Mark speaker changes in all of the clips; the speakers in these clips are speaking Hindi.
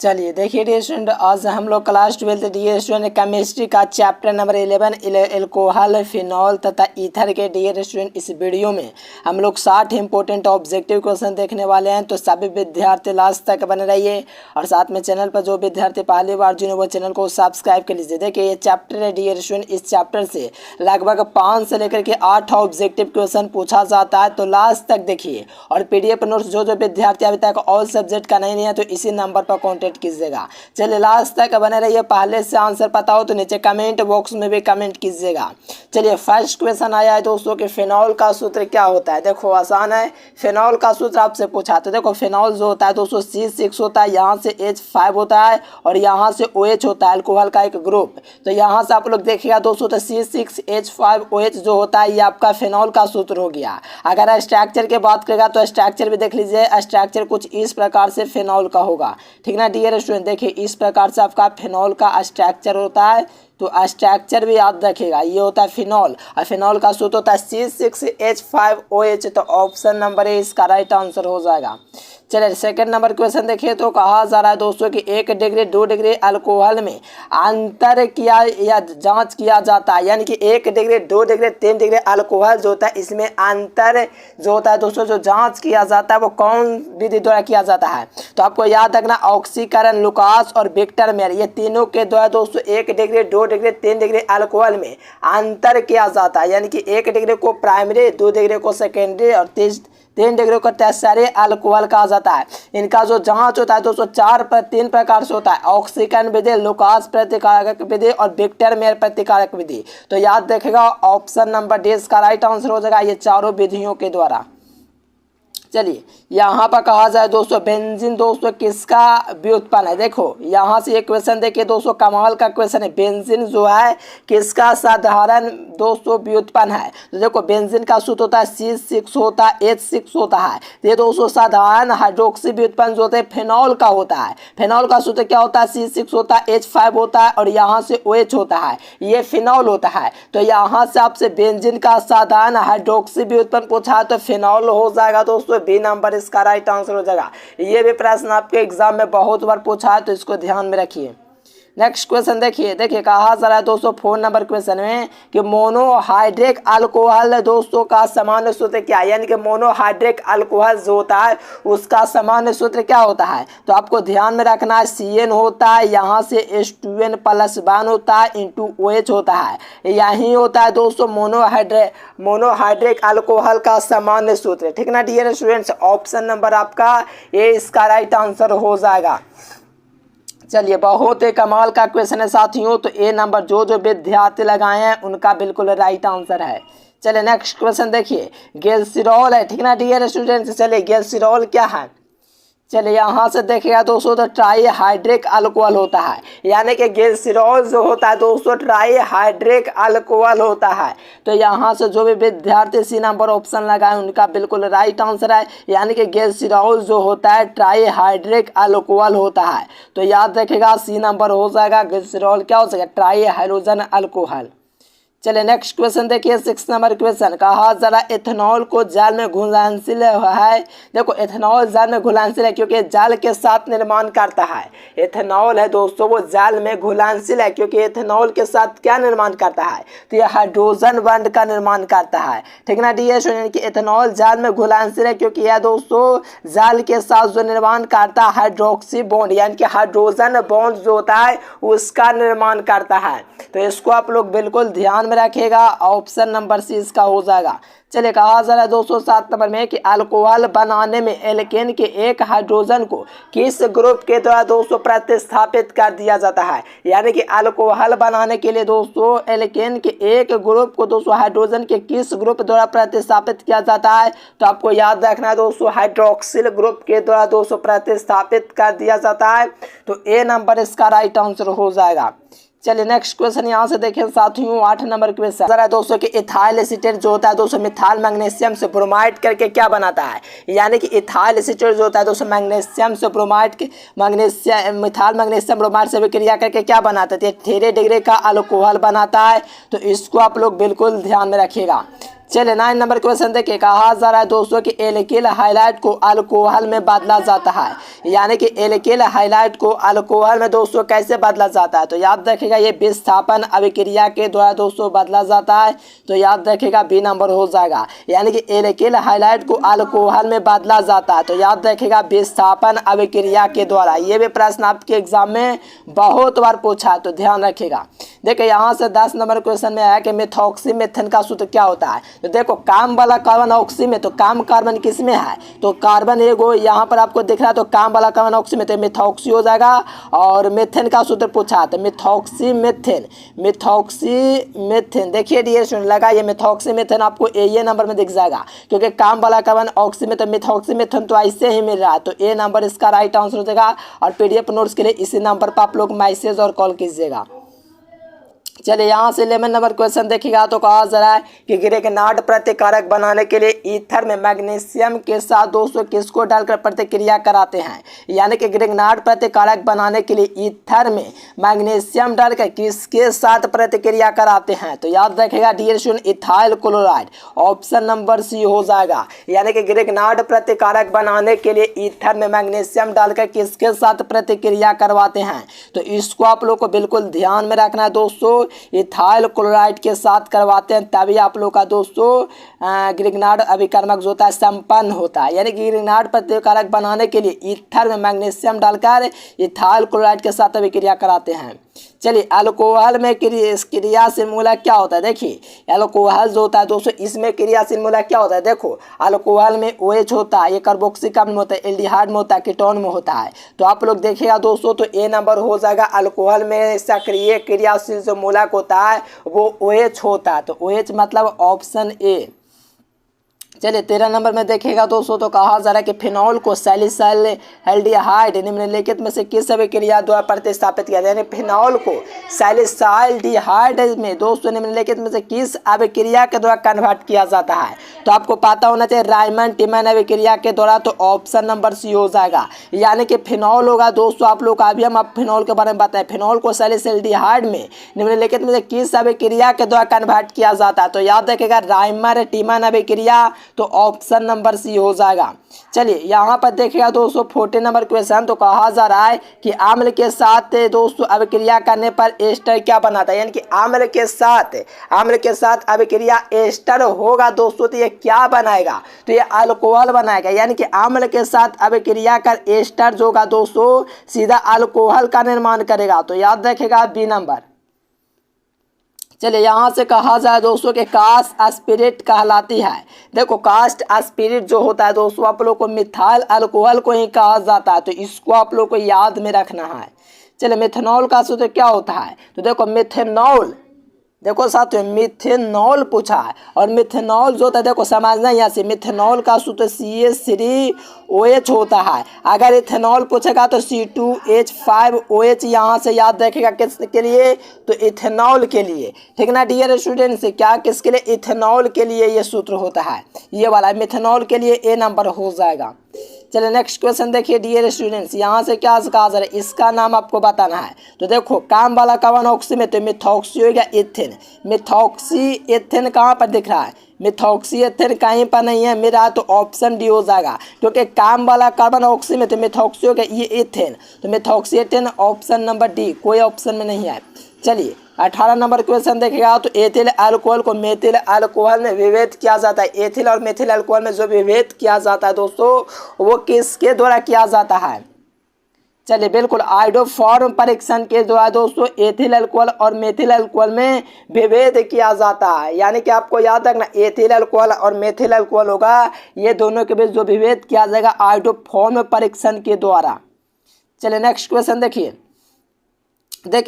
Speaker 1: चलिए देखिए डियर स्टूडेंट, आज हम लोग क्लास 12 डियर स्टूडेंट केमिस्ट्री का चैप्टर नंबर 11 एल्कोहल, फिनॉल तथा ईथर के डियर स्टूडेंट इस वीडियो में हम लोग 60 इंपॉर्टेंट ऑब्जेक्टिव क्वेश्चन देखने वाले हैं। तो सभी विद्यार्थी लास्ट तक बने रहिए और साथ में चैनल पर जो विद्यार्थी पहली बार जुड़े वो चैनल को सब्सक्राइब कर लीजिए। देखिए ये चैप्टर है डियर स्टूडेंट, इस चैप्टर से लगभग 5 से लेकर के 8 ऑब्जेक्टिव क्वेश्चन पूछा जाता है। तो लास्ट तक देखिए और PDF नोट्स जो विद्यार्थी अभी तक ऑल सब्जेक्ट का नहीं है तो इसी नंबर पर कॉन्टेक्ट कीजिएगा। चलिए लास्ट तक बने रहिए। पहले से आंसर पता हो तो नीचे कमेंट बॉक्स में भी कमेंट कीजिएगा। चलिए फर्स्ट क्वेश्चन आया है दोस्तों कि फिनॉल का सूत्र क्या होता है। देखो आसान है, फिनॉल का सूत्र आपसे पूछा तो देखो फिनॉल जो होता है दोस्तों C6 होता है, यहाँ से H5 होता है और यहाँ से OH होता है, अल्कोहल का एक ग्रुप। तो यहाँ से आप लोग देखिएगा दोस्तों तो C6H5OH जो होता है ये आपका फिनॉल का सूत्र हो गया। अगर स्ट्रक्चर की बात करेगा तो स्ट्रक्चर भी देख लीजिए, स्ट्रक्चर कुछ इस प्रकार से फिनॉल का होगा। ठीक ना डियर स्टूडेंट, देखिए इस प्रकार से आपका फिनॉल का स्ट्रक्चर होता है। तो स्ट्रक्चर भी याद रखिएगा, ये होता है फिनॉल और फिनॉल का सूत्र होता है C6H5OH। तो ऑप्शन नंबर ए इसका राइट आंसर हो जाएगा। चलिए सेकंड नंबर क्वेश्चन देखिए तो कहा जा रहा है दोस्तों कि 1 डिग्री 2 डिग्री अल्कोहल में अंतर किया या जांच किया जाता है, यानी कि 1 डिग्री 2 डिग्री 3 डिग्री अल्कोहल जो होता है इसमें अंतर जो होता है दोस्तों जो जांच किया जाता है वो कौन विधि द्वारा किया जाता है। तो आपको याद रखना ऑक्सीकरण, लुकास और विक्टर मेयर, ये तीनों के द्वारा दोस्तों 1 डिग्री 2 डिग्री 3 डिग्री अल्कोहल में अंतर किया जाता है, यानी कि 1 डिग्री को प्राइमरी, 2 डिग्री को सेकेंडरी और 3 डिग्री को टर्शियरी अल्कोहल कहा जाता है। इनका जो जांच होता है दोस्तों 3 प्रकार से होता है, ऑक्सीकरण विधि, लुकास प्रतिकारक विधि और विक्टर मेयर प्रतिकारक विधि। तो याद रखेगा ऑप्शन नंबर डी इसका राइट आंसर हो जाएगा, ये चारों विधियों के द्वारा। चलिए यहाँ पर कहा जाए दोस्तों बेंजीन दोस्तों किसका व्युत्पन्न है। देखो यहाँ से एक क्वेश्चन देखिए दोस्तों, कमाल का क्वेश्चन है। बेंजीन जो है किसका साधारण दोस्तों व्युत्पन्न है। तो देखो बेंजीन का सूत्र होता है C6 होता है, H6 होता है। ये दोस्तों साधारण हाइड्रोक्सी व्युत्पन्न जो होता है फिनॉल का होता है। फिनॉल का सूत्र क्या होता है, C6 होता है, H5 होता है और यहाँ से OH होता है, ये फिनॉल होता है। तो यहाँ से आपसे बेंजीन का साधारण हाइड्रोक्सी व्युत्पन्न पूछा है तो फिनॉल हो जाएगा दोस्तों, बी नंबर इसका राइट आंसर हो जाएगा। ये भी प्रश्न आपके एग्जाम में बहुत बार पूछा है तो इसको ध्यान में रखिए। नेक्स्ट क्वेश्चन देखिए कहा जा रहा है दोस्तों 4 नंबर क्वेश्चन में कि मोनोहाइड्रिक अल्कोहल दोस्तों का सामान्य सूत्र क्या है, यानी कि मोनोहाइड्रिक अल्कोहल जो होता है उसका सामान्य सूत्र क्या होता है। तो आपको ध्यान में रखना है CN होता है, यहाँ से H2N+1 होता है इंटू OH होता है, यही होता है दोस्तों मोनोहाइड्रिक अल्कोहल का सामान्य सूत्र। ठीक ना डियर स्टूडेंट्स, ऑप्शन नंबर आपका ए इसका राइट आंसर हो जाएगा। चलिए बहुत ही कमाल का क्वेश्चन है साथियों, तो ए नंबर जो विद्यार्थी लगाए हैं उनका बिल्कुल राइट आंसर है। चलिए नेक्स्ट क्वेश्चन देखिए, ग्लिसरॉल है। ठीक ना डियर स्टूडेंट्स, चलिए ग्लिसरॉल क्या है। चलिए यहाँ से देखिएगा दोस्तों तो ट्राईहाइड्रिक अल्कोहल होता है, यानी कि ग्लिसरॉल जो होता है दोस्तों ट्राईहाइड्रिक अल्कोहल होता है। तो यहाँ से जो भी विद्यार्थी C नंबर ऑप्शन लगाए उनका बिल्कुल राइट आंसर है, यानी कि ग्लिसरॉल जो होता है ट्राईहाइड्रिक अल्कोहल होता है। तो याद रखिएगा C नंबर हो जाएगा, ग्लिसरॉल क्या हो जाएगा, ट्राईहाइड्रोजन अल्कोहल। चलिए नेक्स्ट क्वेश्चन देखिए 6 नंबर क्वेश्चन, कहा जरा एथेनॉल को जल में घुलनशील है। देखो एथेनॉल जल में घुलनशील है क्योंकि जल के साथ निर्माण करता है। एथेनॉल है दोस्तों वो जल में घुलनशील है क्योंकि एथेनॉल के साथ क्या निर्माण करता है, तो ये हाइड्रोजन बॉन्ड का निर्माण करता है। ठीक ना डियर स्टूडेंट, कि एथेनॉल जल में घुलनशील है क्योंकि यह दोस्तों जल के साथ जो निर्माण करता है हाइड्रोक्सी बॉन्ड, यानी कि हाइड्रोजन बॉन्ड जो होता है उसका निर्माण करता है। तो इसको आप लोग बिल्कुल ध्यान में रखिएगा, ऑप्शन नंबर C इसका हो जाएगा। चलिए कहा जा रहा है दोस्तों 7 नंबर में कि अल्कोहल बनाने में एल्केन के एक हाइड्रोजन को किस ग्रुप के द्वारा दोस्तों प्रतिस्थापित कर दिया जाता है, यानी कि अल्कोहल बनाने के लिए दोस्तों एल्केन के एक ग्रुप को दोस्तों हाइड्रोजन के किस ग्रुप द्वारा प्रतिस्थापित किया जाता है। तो आपको याद रखना है दोस्तों हाइड्रोक्सिल ग्रुप के द्वारा दोस्तों प्रतिस्थापित कर दिया जाता है। तो ए नंबर इसका राइट आंसर हो जाएगा। चलिए नेक्स्ट क्वेश्चन यहाँ से देखें साथियों 8 नंबर क्वेश्चन जरा दोस्तों कि इथाइल एसीटेट जो होता है दोस्तों मिथाइल मैग्नीशियम से ब्रोमाइड करके क्या बनाता है, यानी कि इथाइल एसीटेट जो होता है दोस्तों मैग्नीशियम से ब्रोमाइड के मिथाइल मैग्नीशियम ब्रोमाइड से विक्रिया करके क्या बनाता है, 3 डिग्री का अल्कोहल बनाता है। तो इसको आप लोग बिल्कुल ध्यान में रखिएगा। चलिए 9 नंबर क्वेश्चन देखिए, कहा जा रहा है दोस्तों कि एल्किल हाइलाइट को अल्कोहल में बदला जाता है, यानी कि एल्किल हाइलाइट को अल्कोहल में दोस्तों कैसे बदला जाता है। तो याद रखिएगा ये विस्थापन अभिक्रिया के द्वारा दोस्तों बदला जाता है। तो याद रखिएगा बी नंबर हो जाएगा, यानी कि एल्किल हाइलाइट को अल्कोहल में बदला जाता है। तो याद रखिएगा विस्थापन अभिक्रिया के द्वारा। ये भी प्रश्न आपके एग्जाम में बहुत बार पूछा है, तो ध्यान रखिएगा। देखिए यहाँ से 10 नंबर क्वेश्चन में आया कि मिथॉक्सीमीथेन का सूत्र क्या होता है। तो देखो काम वाला कार्बन ऑक्सी में, तो काम कार्बन किस में है, तो कार्बन एगो यहाँ पर आपको दिख रहा है, तो काम वाला कार्बन ऑक्सी में, तो मिथॉक्सी हो जाएगा। और मेथेन का सूत्र पूछा तो मिथॉक्सीमीथेन, मिथॉक्सीमीथेन देखिए डियर स्टूडेंट लगा ये मिथॉक्सीमीथेन आपको ए नंबर में दिख जाएगा, क्योंकि काम वाला कार्बन ऑक्सी में, तो मिथॉक्सीमीथेन तो ऐसे ही मिल रहा है। तो ए नंबर इसका राइट आंसर हो जाएगा। और पीडीएफ नोट्स के लिए इसी नंबर पर आप लोग मैसेज और कॉल कीजिएगा। चलिए यहाँ से 11 नंबर क्वेश्चन देखिएगा, तो कहा जा रहा है कि ग्रिग्नार्ड प्रतिकारक बनाने के लिए ईथर में मैग्नीशियम के साथ दोस्तों किसको डालकर प्रतिक्रिया कराते हैं, यानी कि ग्रिग्नार्ड प्रतिकारक बनाने के लिए ईथर में मैग्नीशियम डालकर किसके साथ प्रतिक्रिया कराते हैं। तो याद रखिएगा dear student ethyl chloride, option number C हो जाएगा, यानी कि ग्रिग्नार्ड प्रतिकारक बनाने के लिए ईथर में मैग्नीशियम डालकर किसके साथ प्रतिक्रिया करवाते हैं। तो इसको आप लोग को बिल्कुल ध्यान में रखना है दोस्तों, इथाइल क्लोराइड के साथ करवाते हैं, तभी आप लोग का दोस्तों ग्रिग्नार्ड अभिकर्मक जो होता है संपन्न होता है। यानी कि ग्रिग्नार्ड प्रतिकारक बनाने के लिए ईथर में मैग्नीशियम डालकर इथाइल क्लोराइड के साथ अभिक्रिया कराते हैं। चलिए अल्कोहल में क्रियाशील मूलक क्या होता है। देखिए अल्कोहल जो होता है दोस्तों इसमें क्रियाशील मूलक क्या होता है। देखो अल्कोहल में OH होता है, ये कार्बोक्सिलिक अम्ल में होता है, एल्डिहाइड में होता है, कीटोन में होता है। तो आप लोग देखिएगा दोस्तों, तो ए नंबर हो जाएगा। अल्कोहल में सक्रिय क्रियाशील जो मूलक होता है वो OH होता है। तो OH मतलब ऑप्शन ए। चलिए 13 नंबर में देखिएगा दोस्तों, तो कहा जा रहा है कि फिनॉल को सैलिसाइल्डिहाइड निम्नलिखित में से किस अभिक्रिया द्वारा प्रतिस्थापित किया जाए। यानी फिनॉल को सैलिसाइल्डिहाइड में दोस्तों निम्नलिखित में से किस अभिक्रिया के द्वारा कन्वर्ट किया जाता है। तो आपको पता होना चाहिए रायमंड टिमन अभिक्रिया के द्वारा। तो ऑप्शन नंबर सी हो जाएगा, यानी कि फिनॉल होगा दोस्तों। आप लोग अभी हम आप फिनॉल के बारे में बताएं, फिनॉल को सैलिसाइल्डिहाइड में निम्नलिखित में से किस अभिक्रिया के द्वारा कन्वर्ट किया जाता है। तो याद रखिएगा रायमंड टिमन अभिक्रिया। तो ऑप्शन नंबर सी हो जाएगा। चलिए यहाँ पर देखिएगा दोस्तों 14 नंबर क्वेश्चन, तो कहा जा रहा है कि अम्ल के साथ दोस्तों अभिक्रिया करने पर एस्टर क्या बनाता है। यानी कि अम्ल के साथ अभिक्रिया एस्टर होगा दोस्तों, तो ये क्या बनाएगा, तो ये अल्कोहल बनाएगा। यानी कि अम्ल के साथ अभिक्रिया कर एस्टर जो होगा दोस्तों सीधा अल्कोहल का निर्माण करेगा। तो याद रखेगा बी नंबर। चलिए यहाँ से कहा जाए दोस्तों कि कास्ट स्पिरिट कहलाती है। देखो कास्ट स्पिरिट जो होता है दोस्तों आप लोग को मिथाइल अल्कोहल को ही कहा जाता है। तो इसको आप लोग को याद में रखना है। चलिए मिथेनॉल का सूत्र क्या होता है। तो देखो मिथेनॉल, देखो साथियों मिथेनॉल पूछा है, और मिथेनॉल जो होता है देखो समझना यहाँ से, मिथेनॉल का सूत्र CH3OH होता है। अगर इथेनॉल पूछेगा तो C2H5OH यहाँ से याद रखेगा किसके लिए, तो इथेनॉल के लिए। ठीक ना डियर स्टूडेंट्स, क्या किसके लिए, इथेनॉल के लिए ये सूत्र होता है, ये वाला मिथेनॉल के लिए ए नंबर हो जाएगा। चलिए नेक्स्ट क्वेश्चन देखिए डियर स्टूडेंट्स, यहाँ से क्या कहा जा रहा है, इसका नाम आपको बताना है। तो देखो काम वाला कार्बन ऑक्सी में, तो मिथॉक्सी हो गया एथेन। मिथॉक्सी एथेन कहाँ पर दिख रहा है, मिथॉक्सी एथेन कहीं पर नहीं है मेरा, तो ऑप्शन डी हो जाएगा। क्योंकि काम वाला कार्बन ऑक्सी में, तो मिथॉक्सी हो गया ये एथेन, तो methoxy ethane option number D, कोई ऑप्शन में नहीं है। चलिए 18 नंबर क्वेश्चन देखेगा, तो एथिल अल्कोहल को मेथिल अल्कोहल में विभेद किया जाता है। एथिल और मेथिल अल्कोहल में जो विभेद किया जाता है दोस्तों वो किसके द्वारा किया जाता है। चलिए बिल्कुल आयोडोफॉर्म परीक्षण के द्वारा दोस्तों एथिल अल्कोहल और मेथिल अल्कोहल में विभेद किया जाता है। यानी कि आपको याद रखना एथिल अल्कोहल और मेथिल अल्कोहल होगा, ये दोनों के बीच जो विभेद किया जाएगा आयोडोफॉर्म परीक्षण के द्वारा। चलिए नेक्स्ट क्वेश्चन देखिए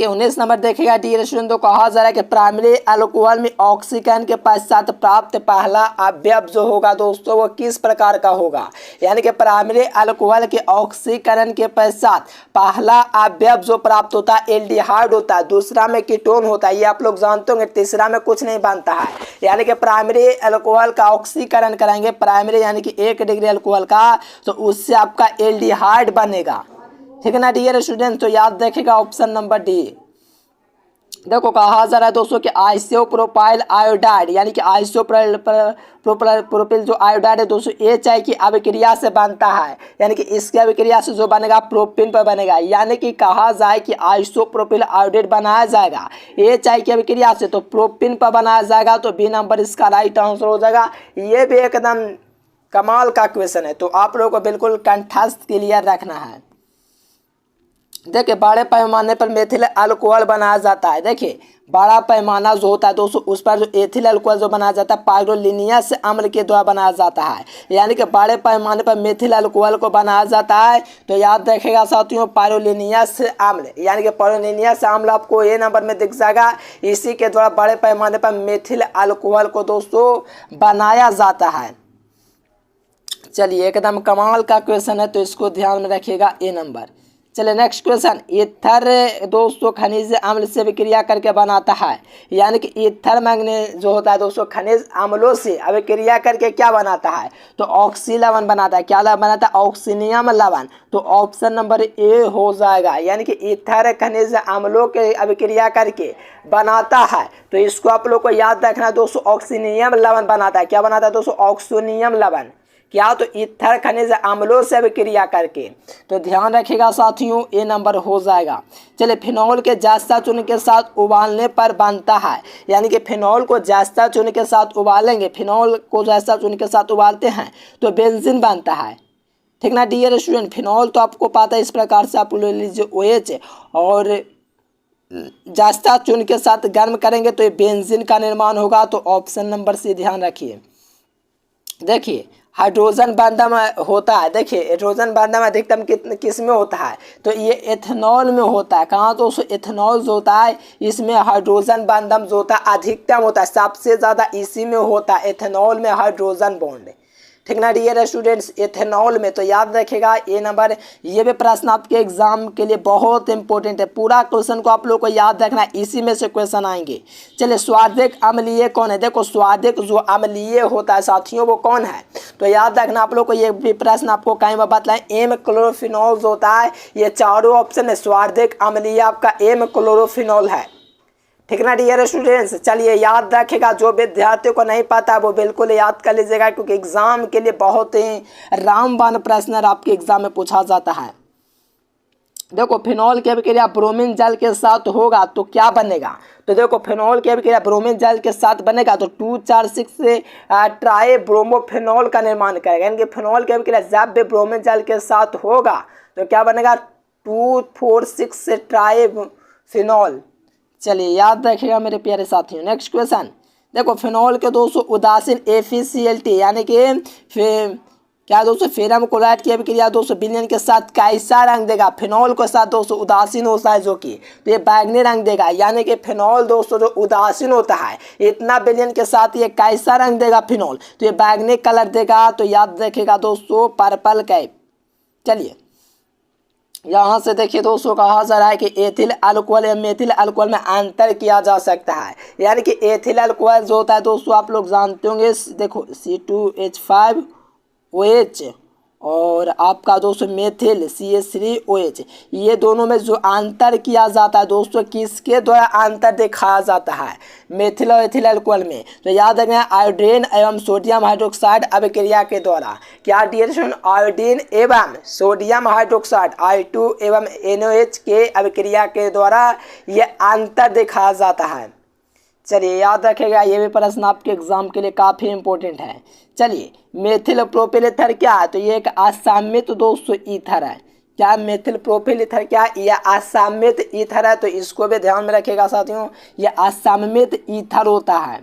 Speaker 1: 19 नंबर देखेगा डियर स्टूडेंट, तो कहा जा रहा है कि प्राइमरी अल्कोहल में ऑक्सीकरण के पश्चात प्राप्त पहला अवयव जो होगा दोस्तों वो किस प्रकार का होगा। यानी कि प्राइमरी अल्कोहल के ऑक्सीकरण के पश्चात पहला अवयव जो प्राप्त होता है एल्डिहाइड होता है, दूसरा में कीटोन होता है, ये आप लोग जानते होंगे, तीसरा में कुछ नहीं बनता है। यानी कि प्राइमरी अल्कोहल का ऑक्सीकरण कराएंगे, प्राइमरी यानी कि 1 डिग्री अल्कोहल का, तो उससे आपका एल्डिहाइड बनेगा। ठीक है ना डियर स्टूडेंट, तो याद रखेगा ऑप्शन नंबर डी। देखो कहा जा रहा है दोस्तों कि आइसोप्रोपाइल आयोडाइड यानी कि आइसोप्रोपिल जो आयोडाइड है दोस्तों ये चाय की अभिक्रिया से बनता है, यानी कि इसकी अभिक्रिया से जो बनेगा प्रोपिन पर बनेगा, यानी कि कहा जाए कि आइसोप्रोपिल आयोडाइड बनाया जाएगा ये चाय की अभिक्रिया से तो प्रोपिन पर बनाया जाएगा, तो बी नंबर इसका राइट आंसर हो जाएगा। ये भी एकदम कमाल का क्वेश्चन है, तो आप लोगों को बिल्कुल कंठस्थ क्लियर रखना है। देखिए बड़े पैमाने पर मेथिल अल्कोहल बनाया जाता है। देखिए बड़ा पैमाना जो होता है दोस्तों उस पर जो एथिल अल्कोहल जो बनाया जाता है पाइरोलिनियस अम्ल के द्वारा बनाया जाता है, यानी कि बड़े पैमाने पर मेथिल अल्कोहल को बनाया जाता है। तो याद रखेगा साथियों पाइरोलिनियस अम्ल, यानी कि पाइरोलिनियस अम्ल आपको ए नंबर में दिख जाएगा। इसी के द्वारा बड़े पैमाने पर मेथिल अल्कोहल को दोस्तों बनाया जाता है। चलिए एकदम कमाल का क्वेश्चन है, तो इसको ध्यान में रखिएगा ए नंबर। चलिए नेक्स्ट क्वेश्चन, ईथर दोस्तों खनिज अम्ल से अभिक्रिया करके बनाता है, यानी कि ईथर मैंगनीज जो होता है दोस्तों खनिज अम्लों से अभिक्रिया करके क्या बनाता है, तो ऑक्सी लवण बनाता है। क्या लवण बनाता है, ऑक्सीनियम लवण। तो ऑप्शन नंबर ए हो जाएगा, यानी कि ईथर खनिज अम्लों के अभिक्रिया करके बनाता है। तो इसको आप लोग को याद रखना है दोस्तों, ऑक्सीनियम लवण बनाता है। क्या बनाता है दोस्तों, ऑक्सीनियम लवण। क्या, तो ईथर खनिज अम्लों से अभिक्रिया करके। तो ध्यान रखिएगा साथियों ए नंबर हो जाएगा। चलिए फिनॉल के जस्ता चूर्ण के साथ उबालने पर बनता है, यानी कि फिनॉल को जस्ता चूर्ण के साथ उबालेंगे, फिनॉल को जस्ता चूर्ण के साथ उबालते हैं तो बेंजीन बनता है। ठीक ना डियर स्टूडेंट, फिनॉल तो आपको पता है इस प्रकार से आप ले लीजिए OH और जस्ता चूर्ण के साथ गर्म करेंगे तो ये बेंजीन का निर्माण होगा। तो ऑप्शन नंबर से ध्यान रखिए। देखिए हाइड्रोजन बंधन होता है, देखिए हाइड्रोजन बंधन अधिकतम किस में होता है, तो ये एथेनॉल में होता है। कहाँ तो एथेनॉल जो होता है इसमें हाइड्रोजन बंधन जो होता है अधिकतम होता है, सबसे ज़्यादा इसी में होता है, एथेनॉल में हाइड्रोजन बॉन्ड। ठीक ना डियर स्टूडेंट्स, एथेनॉल में। तो याद रखेगा ए नंबर। ये भी प्रश्न आपके एग्जाम के लिए बहुत इंपॉर्टेंट है, पूरा क्वेश्चन को आप लोग को याद रखना है, इसी में से क्वेश्चन आएंगे। चलिए स्वादिक अम्लीय कौन है, देखो स्वादिक जो अम्लीय होता है साथियों वो कौन है, तो याद रखना आप लोग को। ये भी प्रश्न आपको कहीं बार बतलाएं, एम क्लोरोफिनॉल जो होता है, ये चारों ऑप्शन है स्वादिक अम्लीय आपका एम क्लोरोफिनॉल है। ठीक ना डियर स्टूडेंट्स, चलिए याद रखेगा। जो विद्यार्थियों को नहीं पता वो बिल्कुल याद कर लीजिएगा, क्योंकि एग्जाम के लिए बहुत ही रामबाण प्रश्न आपके एग्जाम में पूछा जाता है। देखो फिनॉल की अभिक्रिया ब्रोमीन जल के साथ होगा तो क्या बनेगा, तो देखो फिनॉल की अभिक्रिया ब्रोमीन जल के साथ बनेगा तो 2,4,6 से ट्राई ब्रोमोफिनॉल का निर्माण करेगा, यानी कि फिनॉल की अभिक्रिया जब भी ब्रोमीन जल के साथ होगा तो क्या बनेगा 2,4,6 से ट्राई फिनॉल। चलिए याद रखिएगा मेरे प्यारे साथियों। नेक्स्ट क्वेश्चन, देखो फिनॉल के दोस्तों उदासीन FeCl यानी कि क्या दोस्तों फेरम क्लोराइड की अभिक्रिया दोस्तों विलयन के साथ कैसा रंग देगा, फिनॉल के साथ दोस्तों उदासीन होता है जो कि तो ये बैंगनी रंग देगा, यानी कि फिनॉल दोस्तों जो उदासीन होता है इतना विलयन के साथ ये कैसा रंग देगा फिनॉल, तो ये बैंगनी कलर देगा। तो याद रखेगा दोस्तों पर्पल कैप। चलिए यहाँ से देखिए दोस्तों कहा जा रहा है कि एथिल अल्कोहल या मेथिल अल्कोहल में अंतर किया जा सकता है, यानी कि एथिल अल्कोहल जो होता है दोस्तों आप लोग जानते होंगे, देखो C2H5OH और आपका दोस्तों मेथिल CH3OH, ये दोनों में जो अंतर किया जाता है दोस्तों किसके द्वारा अंतर दिखाया जाता है, मेथिल और एथिल अल्कोहल में। तो याद रखना आयोडीन एवं सोडियम हाइड्रोक्साइड अभिक्रिया के द्वारा। क्या डियर स्टूडेंट, आयोडीन एवं सोडियम हाइड्रोक्साइड I2 एवं NOH के अभिक्रिया के द्वारा ये अंतर दिखाया जाता है। चलिए याद रखेगा, ये भी प्रश्न आपके एग्जाम के लिए काफ़ी इंपॉर्टेंट है। चलिए मेथिल प्रोपिल ईथर क्या है, तो ये एक असमित दोस्तों ईथर है। क्या मेथिल प्रोपिल ईथर क्या है, यह असमित ईथर है, तो इसको भी ध्यान में रखिएगा साथियों, यह असमित ईथर होता है।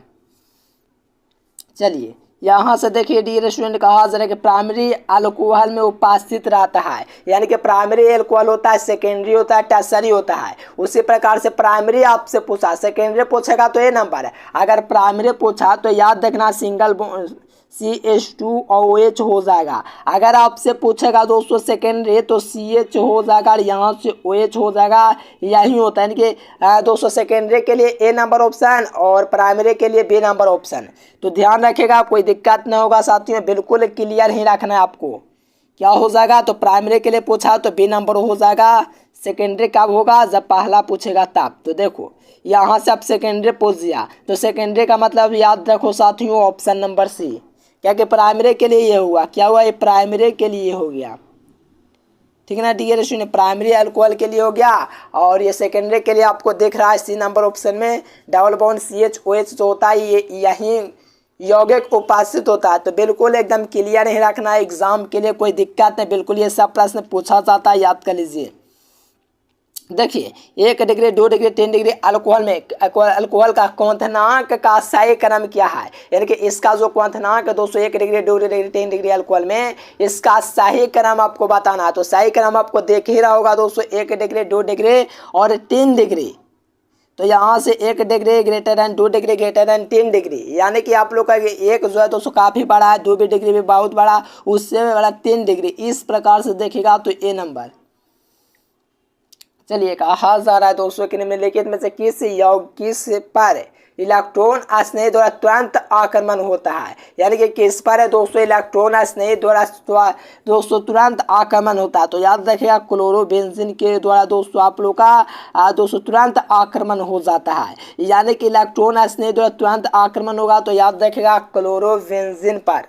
Speaker 1: चलिए यहाँ से देखिए डियर स्टूडेंट कहा जा रहा है कि प्राइमरी अल्कोहल में उपस्थित रहता है, यानी कि प्राइमरी अल्कोहल होता है, सेकेंडरी होता है, टर्सरी होता है। उसी प्रकार से प्राइमरी आपसे पूछा, सेकेंडरी पूछेगा तो ये नंबर है, अगर प्राइमरी पूछा तो याद रखना सिंगल CH2OH हो जाएगा। अगर आपसे पूछेगा दोस्तों सेकेंडरी तो CH हो जाएगा और यहाँ से OH हो जाएगा, यही होता है। यानी कि दोस्तों सेकेंडरी के लिए A नंबर ऑप्शन और प्राइमरी के लिए B नंबर ऑप्शन। तो ध्यान रखिएगा, कोई दिक्कत नहीं होगा साथियों, बिल्कुल क्लियर ही रखना है आपको। क्या हो जाएगा, तो प्राइमरी के लिए पूछा तो B नंबर हो जाएगा, सेकेंडरी कब होगा, जब पहला पूछेगा तब। तो देखो यहाँ से आप सेकेंडरी पूछ दिया, तो सेकेंडरी का मतलब याद रखो साथियों ऑप्शन नंबर सी। क्या कि प्राइमरी के लिए ये हुआ, क्या हुआ, ये प्राइमरी के लिए हो गया, ठीक है ना डियर स्टूडेंट, प्राइमरी अल्कोहल के लिए हो गया। और ये सेकेंडरी के लिए आपको दिख रहा है सी नंबर ऑप्शन में डबल बॉन्ड CH OH जो होता है ये यहीं यौगिक उपस्थित होता है। तो बिल्कुल एकदम क्लियर नहीं रखना है, एग्जाम के लिए कोई दिक्कत नहीं, बिल्कुल ये सब प्रश्न पूछा जाता है, याद कर लीजिए। देखिए 1 डिग्री 2 डिग्री 3 डिग्री अल्कोहल में अल्कोहल का क्वथनांक का सही क्रम क्या है, यानी कि इसका जो क्वथनांक है दोस्तों 1 डिग्री 2 डिग्री 3 डिग्री अल्कोहल में इसका सही क्रम आपको बताना है। तो सही क्रम आपको देख ही रहा होगा दोस्तों 1 डिग्री 2 डिग्री और 3 डिग्री। तो यहाँ से 1 degree greater than 2 degree greater than 3 degree, यानी कि आप लोग का एक जो है दोस्तों काफ़ी बड़ा है, 2 डिग्री भी बहुत बड़ा, उससे भी बड़ा 3 डिग्री, इस प्रकार से देखेगा तो ए नंबर। चलिए कहा जा रहा है दोस्तों कि निम्नलिखित में से किस यौगिक पर इलेक्ट्रॉन स्नेह द्वारा तुरंत आक्रमण होता है, यानी कि किस पर है दोस्तों इलेक्ट्रॉन स्नेह द्वारा दोस्तों तुरंत आक्रमण होता है। तो याद रखिएगा क्लोरोबेंजीन के द्वारा दोस्तों आप लोग का दोस्तों तुरंत आक्रमण हो जाता है, यानी कि इलेक्ट्रॉन स्नेह द्वारा तुरंत आक्रमण होगा। तो याद रखिएगा क्लोरोबेंजीन पर,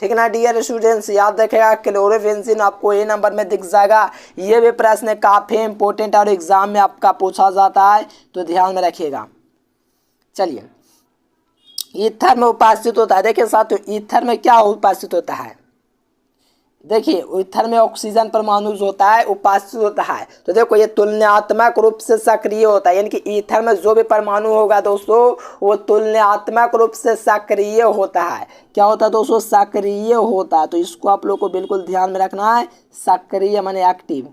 Speaker 1: ठीक है ना डियर स्टूडेंट्स, याद रखेगा क्लोरोबेंजीन आपको ए नंबर में दिख जाएगा। ये भी प्रश्न काफ़ी इंपॉर्टेंट और एग्जाम में आपका पूछा जाता है, तो ध्यान में रखिएगा। चलिए ईथर में उपस्थित होता है, देखिए साथियों ईथर में क्या उपस्थित होता है, देखिए ईथर में ऑक्सीजन परमाणु जो होता है उपस्थित होता है। तो देखो ये तुलनात्मक रूप से सक्रिय होता है, यानी कि ईथर में जो भी परमाणु होगा दोस्तों वो तुलनात्मक रूप से सक्रिय होता है। क्या होता है दोस्तों, सक्रिय होता है। तो इसको आप लोग को बिल्कुल ध्यान में रखना है, सक्रिय माने एक्टिव।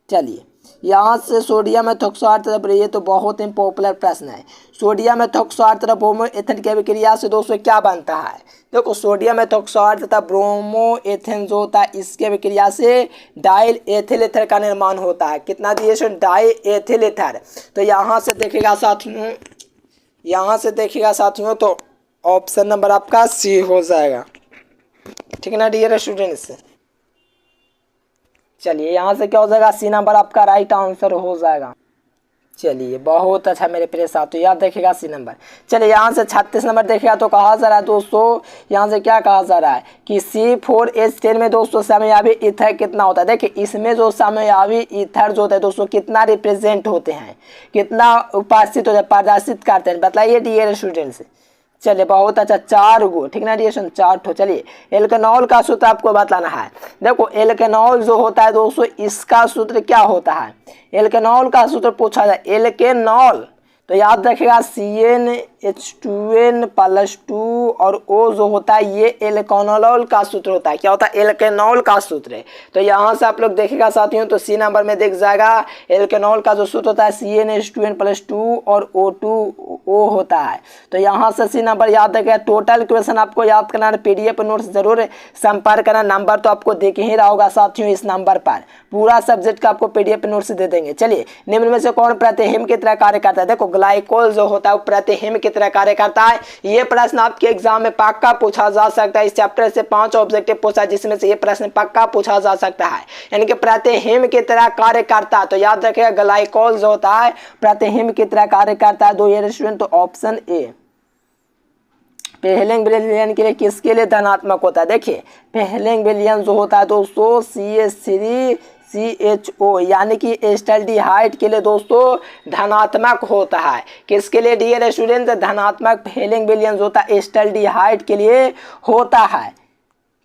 Speaker 1: चलिए यहाँ से सोडियम मेथॉक्साइड तरफ, ये तो बहुत ही पॉपुलर प्रश्न है। सोडियम मेथॉक्साइड तथा ब्रोमो एथेन की अभिक्रिया से दोस्तों क्या बनता है, देखो सोडियम मेथॉक्साइड तथा ब्रोमो एथेन जो होता है इसके अभिक्रिया से डाइल एथिल ईथर का निर्माण होता है। कितना दिए, डाई एथिल ईथर। तो यहाँ से देखिएगा साथियों, यहाँ से देखिएगा साथियों तो ऑप्शन नंबर आपका सी हो जाएगा, ठीक है ना डियर स्टूडेंट्स। चलिए यहाँ से क्या हो जाएगा, सी नंबर आपका राइट आंसर हो जाएगा। चलिए बहुत अच्छा मेरे प्रिय साथियों, याद रखिएगा सी नंबर। चलिए यहाँ से 36 नंबर देखिएगा तो कहा जा रहा है दोस्तों, यहाँ से क्या कहा जा रहा है कि C4H10 में दोस्तों समयावी ईथर कितना होता है। देखिए इसमें जो समयावी ईथर जो होता है दोस्तों कितना रिप्रेजेंट होते हैं, कितना उपस्थित होता है, प्रदर्शित करते हैं, बताइए डियर स्टूडेंट्स। चलिए बहुत अच्छा, 4 गो, ठीक ना डियर, 4 ठो। चलिए एल्केनॉल का सूत्र आपको बताना है। देखो एल्केनॉल जो होता है दोस्तों इसका सूत्र क्या होता है, एल्केनॉल का सूत्र पूछा जाए एल्केनॉल तो याद रखिएगा CnH2n+2 और O जो होता है ये एल्केनॉल का सूत्र होता है। क्या होता है, एल्केनॉल का सूत्र है। तो यहाँ से आप लोग देखिएगा साथियों तो सी नंबर में दिख जाएगा एल्केनॉल का जो सूत्र होता है CnH2n+2 और O2O होता है। तो यहाँ से सी नंबर याद रखिएगा। टोटल क्वेश्चन आपको याद करना है, PDF नोट्स जरूर संपर्क करना, नंबर तो आपको देख ही रहा होगा साथियों, इस नंबर पर पूरा सब्जेक्ट का आपको PDF नोट्स दे देंगे। चलिए निम्न में से कौन प्रतिहिम की तरह कार्य करता है, देखो ग्लाइकोल जो होता है वो प्रतिहिम की तरह कार्य करता है। ये प्रश्न आपके एग्जाम में पक्का पूछा जा सकता है। इस चैप्टर से 5 ऑब्जेक्टिव पूछा जिसमें से ये प्रश्न पक्का पूछा जा सकता है, यानी कि प्रतिहिम की तरह कार्य करता है। तो याद रखिएगा ग्लाइकोल जो होता है प्रतिहिम की तरह कार्य करता है। दो ये स्टूडेंट, तो ऑप्शन ए पहले विलयन के लिए किसके लिए धनात्मक होता है। देखिए पहले विलयन जो होता है दोस्तों CH3CHO यानी कि एस्टल्डिहाइड के लिए दोस्तों धनात्मक होता है। किसके लिए डियर स्टूडेंट, धनात्मक फेलिंग विलयन जो होता है एस्टल्डिहाइड के लिए होता है।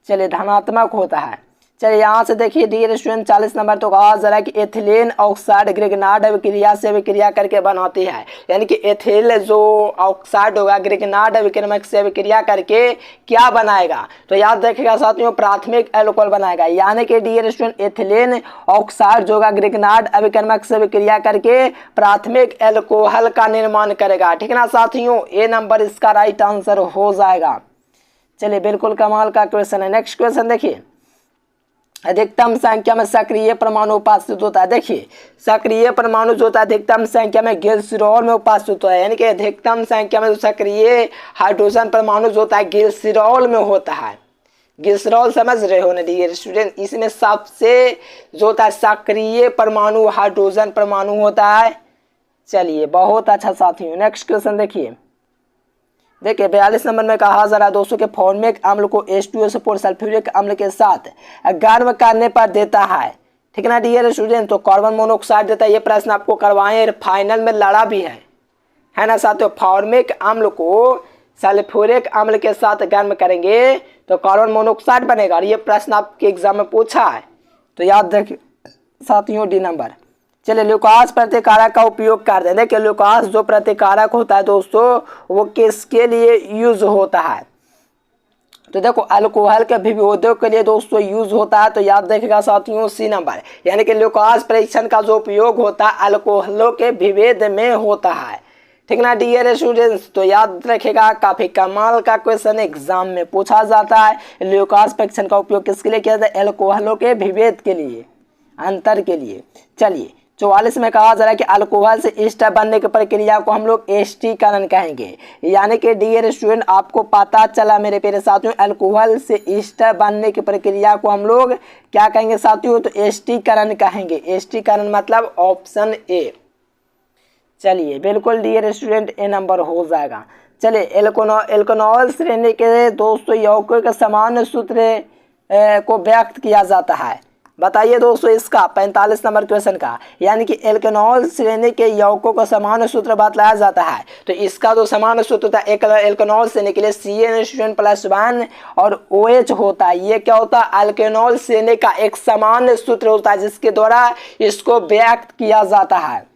Speaker 1: चलिए धनात्मक होता है। चलिए यहाँ से देखिए डियर स्टूडेंट 40 नंबर तो कहा जा रहा है कि एथिलीन ऑक्साइड ग्रिग्नार्ड अभिक्रिया से अभिक्रिया करके बनाती है, यानी कि एथिल जो ऑक्साइड होगा ग्रिग्नार्ड अभिक्रमक से अभिक्रिया करके क्या बनाएगा। तो याद रखिएगा साथियों प्राथमिक एल्कोहल बनाएगा, यानी कि डियर स्टूडेंट एथिलीन ऑक्साइड जो होगा ग्रिग्नार्ड अभिक्रमक से अभिक्रिया करके प्राथमिक एल्कोहल का निर्माण करेगा। ठीक है ना साथियों, ए नंबर इसका राइट आंसर हो जाएगा। चलिए बिल्कुल कमाल का क्वेश्चन है। नेक्स्ट क्वेश्चन देखिए, अधिकतम संख्या में सक्रिय परमाणु उपस्थित होता है। देखिए सक्रिय परमाणु जो होता है अधिकतम संख्या में ग्लिसरॉल में उपस्थित होता है, यानी कि अधिकतम संख्या में जो सक्रिय हाइड्रोजन परमाणु जो होता है ग्लिसरॉल में होता है। ग्लिसरॉल समझ रहे हो ना डियर स्टूडेंट, इसमें सबसे जो होता है सक्रिय परमाणु हाइड्रोजन परमाणु होता है। चलिए बहुत अच्छा साथियों, नेक्स्ट क्वेश्चन देखिए 42 नंबर में कहा जा रहा है दोस्तों के फॉर्मिक अम्ल को H2SO4 सल्फ्यूरिक अम्ल के साथ गर्म करने पर देता है, ठीक है ना डियर स्टूडेंट। तो कार्बन मोनोऑक्साइड देता है। ये प्रश्न आपको करवाए, फाइनल में लड़ा भी है ना साथियों। फॉर्मिक अम्ल को सल्फ्यूरिक अम्ल के साथ गर्म करेंगे तो कार्बन मोनोऑक्साइड बनेगा, और ये प्रश्न आपके एग्जाम में पूछा है, तो याद रखिए साथियों डी नंबर। चलिए ल्यूकास प्रतिकारक का उपयोग कर दें। देखिए ल्यूकास जो प्रतिकारक होता है दोस्तों वो किसके लिए यूज होता है, तो देखो अल्कोहल के विभेदों के लिए दोस्तों यूज होता है, तो याद रखिएगा साथियों सी नंबर, यानी कि ल्यूकास परीक्षण का जो उपयोग होता है अल्कोहलों के विभेद में होता है, ठीक ना डियर स्टूडेंट्स। तो याद रखिएगा काफी कमाल का क्वेश्चन एग्जाम में पूछा जाता है। ल्यूकास परीक्षण का उपयोग किसके लिए किया जाता है, अल्कोहलों के विभेद के लिए, अंतर के लिए। चलिए 44 में कहा जा रहा है कि अल्कोहल से ईस्टर बनने की प्रक्रिया को हम लोग एस्टीकरण कहेंगे, यानी कि डियर स्टूडेंट आपको पता चला मेरे प्यारे साथियों, अल्कोहल से ईस्टर बनने की प्रक्रिया को हम लोग क्या कहेंगे साथियों, तो एस्टीकरण कहेंगे। एस्टीकरण मतलब ऑप्शन ए। चलिए बिल्कुल डियर स्टूडेंट ए नंबर हो जाएगा। चलिए एल्कोनॉल श्रेणी के दोस्तों यौगिकों के समान सूत्र को व्यक्त किया जाता है, बताइए दोस्तों इसका 45 नंबर क्वेश्चन का, यानी कि एल्कोनॉल श्रेणी के यौगिकों का समान सूत्र बतलाया जाता है। तो इसका जो समान सूत्र होता है एल्कोनॉल श्रेणी के लिए CN+1 और OH होता है। ये क्या होता है, एल्कोनॉल श्रेणी का एक समान सूत्र होता है जिसके द्वारा इसको व्यक्त किया जाता है।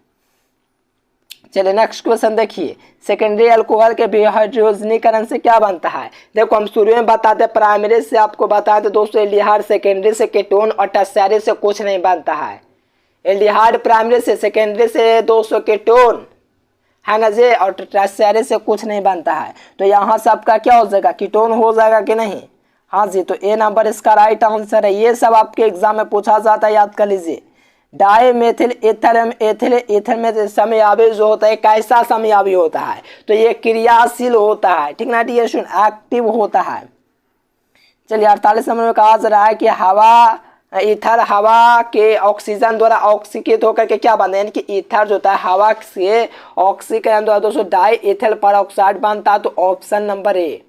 Speaker 1: चलिए नेक्स्ट क्वेश्चन देखिए, सेकेंडरी अल्कोहल के विहाइड्रोजनीकरण से क्या बनता है। देखो हम शुरू में बताते प्राइमरी से आपको बताते दोस्तों एल्डिहाइड, सेकेंडरी से कीटोन और टर्शियरी से कुछ नहीं बनता है। एल्डिहाइड प्राइमरी से, सेकेंडरी से दोस्तों कीटोन है ना जी, और टर्शियरी से कुछ नहीं बनता है। तो यहाँ से आपका क्या हो जाएगा, कीटोन हो जाएगा कि नहीं। हाँ जी, तो ए नंबर इसका राइट आंसर है। ये सब आपके एग्जाम में पूछा जाता है, याद कर लीजिए। डाईमेथिल एथर में समयावी जो होता है कैसा समयावी होता है, तो ये क्रियाशील होता है, ठीक ना डियर स्टूडेंट, एक्टिव होता है। चलिए 48 नंबर में कहा जा रहा है कि ईथर हवा के ऑक्सीजन द्वारा ऑक्सीकृत होकर के क्या बनता है, यानी कि ईथर जो होता है हवा से ऑक्सीकरण द्वारा दोस्तों डाई एथिल परऑक्साइड बनता है, तो ऑप्शन नंबर ए।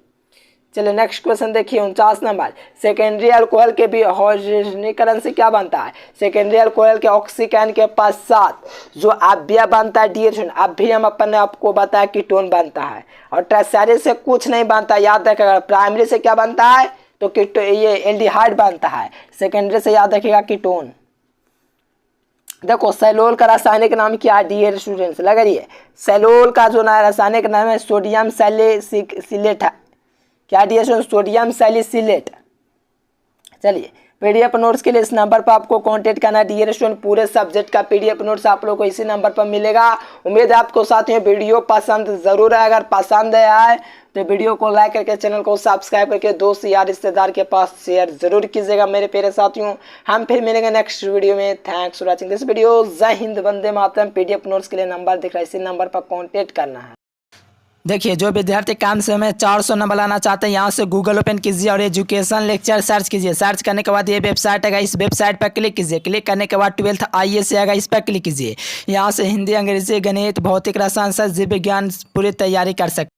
Speaker 1: चलिए नेक्स्ट क्वेश्चन देखिए 49 नंबर, सेकेंडरी अल्कोहल के विहाइड्रोजनीकरण से क्या बनता है। सेकेंडरी अल्कोहल के ऑक्सीकरण के पश्चात जो अव्यय बनता है डियर स्टूडेंट, अभी हम अपने आपको बताया कीटोन बनता है, और टर्शियरी से कुछ नहीं बनता, याद रखिएगा। प्राइमरी से क्या बनता है, तो ये एल्डिहाइड बनता है, सेकेंडरी से याद रखिएगा कीटोन। देखो सेलोल का रासायनिक नाम क्या है डियर स्टूडेंट्स, लग रही है। सेलोल का जो रासायनिक नाम है सोडियम सैलिसिलेट है, क्या डियर स्टूडेंट, सोडियम सैलिसिलेट। चलिए पीडीएफ नोट्स के लिए इस नंबर पर आपको कांटेक्ट करना है डियर स्टूडेंट। पूरे सब्जेक्ट का पीडीएफ नोट्स आप लोगों को इसी नंबर पर मिलेगा। उम्मीद है आपको साथियों वीडियो पसंद जरूर है। अगर पसंद आए तो वीडियो को लाइक करके चैनल को सब्सक्राइब करके दोस्त या रिश्तेदार के पास शेयर जरूर कीजिएगा मेरे प्यारे साथियों। हम फिर मिलेंगे नेक्स्ट वीडियो में। Thanks for watching this video. जय हिंद, वंदे मातरम। पीडीएफ नोट्स के लिए नंबर दिख रहा है, इसी नंबर पर कॉन्टेक्ट करना है। देखिए जो विद्यार्थी काम से में 400 नंबर लाना चाहते हैं, यहाँ से गूगल ओपन कीजिए और एजुकेशन लेक्चर सर्च कीजिए। सर्च करने के बाद ये वेबसाइट आएगा, इस वेबसाइट पर क्लिक कीजिए। क्लिक करने के बाद 12th IAS आएगा, इस पर क्लिक कीजिए। यहाँ से हिंदी, अंग्रेजी, गणित, भौतिक, रसायन, जीव विज्ञान पूरी तैयारी कर सकते हैं।